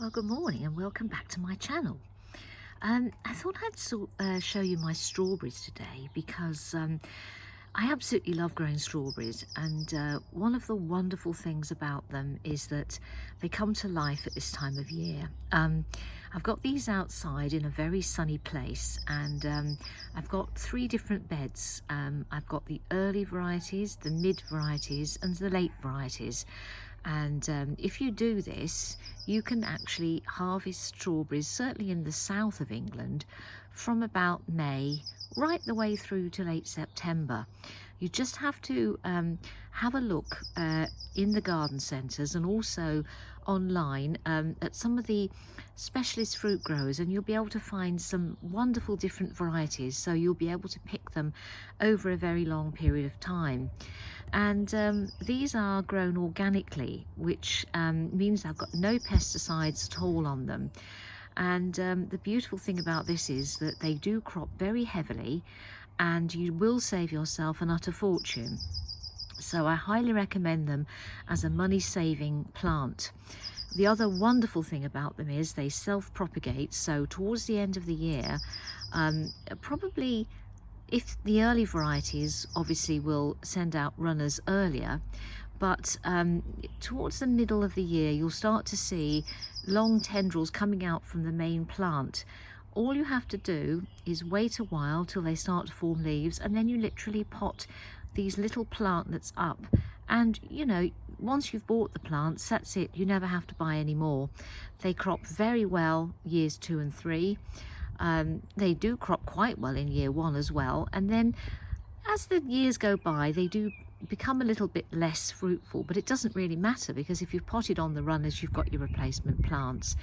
Well, good morning and welcome back to my channel. I thought I'd show you my strawberries today because I absolutely love growing strawberries, and one of the wonderful things about them is that they come to life at this time of year. I've got these outside in a very sunny place, and I've got three different beds. I've got the early varieties, the mid varieties and the late varieties. And if you do this, you can actually harvest strawberries, certainly in the south of England, from about May right the way through to late September. You just have to have a look in the garden centres and also online at some of the specialist fruit growers, and you'll be able to find some wonderful different varieties, so you'll be able to pick them over a very long period of time. And these are grown organically, which means they've got no pesticides at all on them. And the beautiful thing about this is that they do crop very heavily, and you will save yourself an utter fortune. So I highly recommend them as a money-saving plant. The other wonderful thing about them is they self-propagate, so towards the end of the year, probably, if the early varieties obviously will send out runners earlier, but towards the middle of the year you'll start to see long tendrils coming out from the main plant. All you have to do is wait a while till they start to form leaves, and then you literally pot these little plantlets up, and you know, once you've bought the plants, that's it, you never have to buy any more. They crop very well years 2 and 3. They do crop quite well in year 1 as well, and then as the years go by they do become a little bit less fruitful, but it doesn't really matter, because if you've potted on the runners you've got your replacement plants.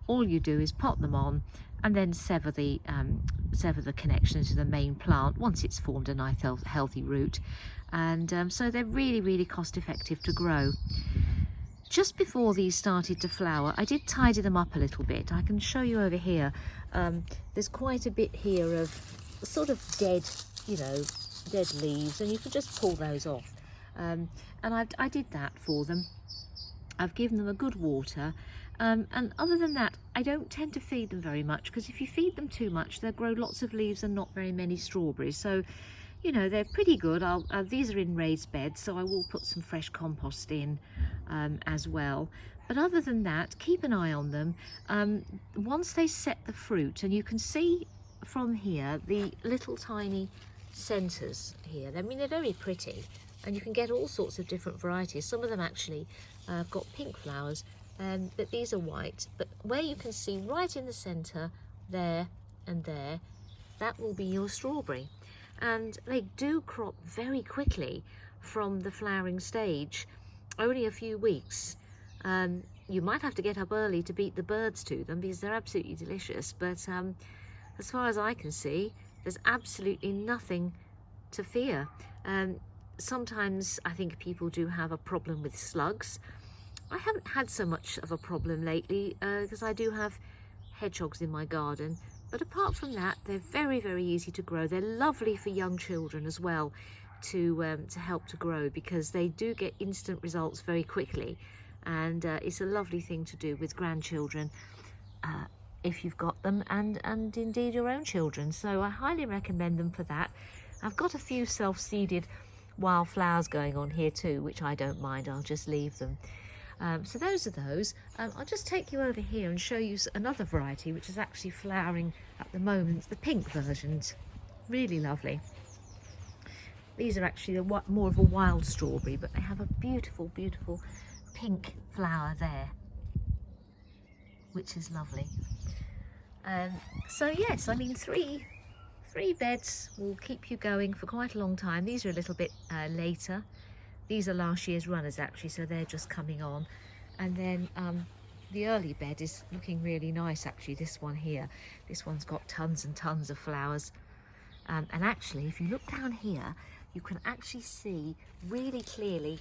All you do is pot them on and then sever the connection to the main plant once it's formed a nice healthy root, and so they're really cost effective to grow. Just before these started to flower, I did tidy them up a little bit. I can show you over here. There's quite a bit here of sort of dead, dead leaves, and you can just pull those off. And I did that for them. I've given them a good water. And other than that, I don't tend to feed them very much, because if you feed them too much, they'll grow lots of leaves and not very many strawberries. So, you know, they're pretty good. These are in raised beds, so I will put some fresh compost in as well. But other than that, keep an eye on them. Once they set the fruit, and you can see from here the little tiny centres here. I mean, they're very pretty, and you can get all sorts of different varieties. Some of them actually have got pink flowers, but these are white. But where you can see right in the centre, there and there, that will be your strawberry. And they do crop very quickly from the flowering stage, only a few weeks. You might have to get up early to beat the birds to them, because they're absolutely delicious, but as far as I can see, there's absolutely nothing to fear. Sometimes I think people do have a problem with slugs. I haven't had so much of a problem lately, because I do have hedgehogs in my garden. But apart from that, they're very easy to grow. They're lovely for young children as well to help to grow, because they do get instant results very quickly. And it's a lovely thing to do with grandchildren if you've got them, and indeed your own children. So I highly recommend them for that. I've got a few self-seeded wildflowers going on here too, which I don't mind. I'll just leave them. So those are those. I'll just take you over here and show you another variety which is actually flowering at the moment, the pink versions. Really lovely. These are actually more of a wild strawberry, but they have a beautiful pink flower there, which is lovely. So yes, I mean, three beds will keep you going for quite a long time. These are a little bit later. These are last year's runners actually, so they're just coming on. And then the early bed is looking really nice actually, this one here. This one's got tons and tons of flowers. And actually, if you look down here, you can actually see really clearly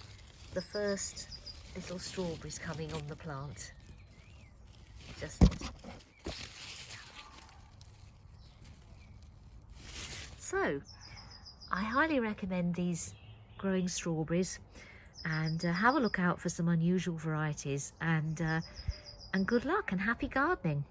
the first little strawberries coming on the plant. So, I highly recommend these growing strawberries, and have a look out for some unusual varieties, and and good luck and happy gardening.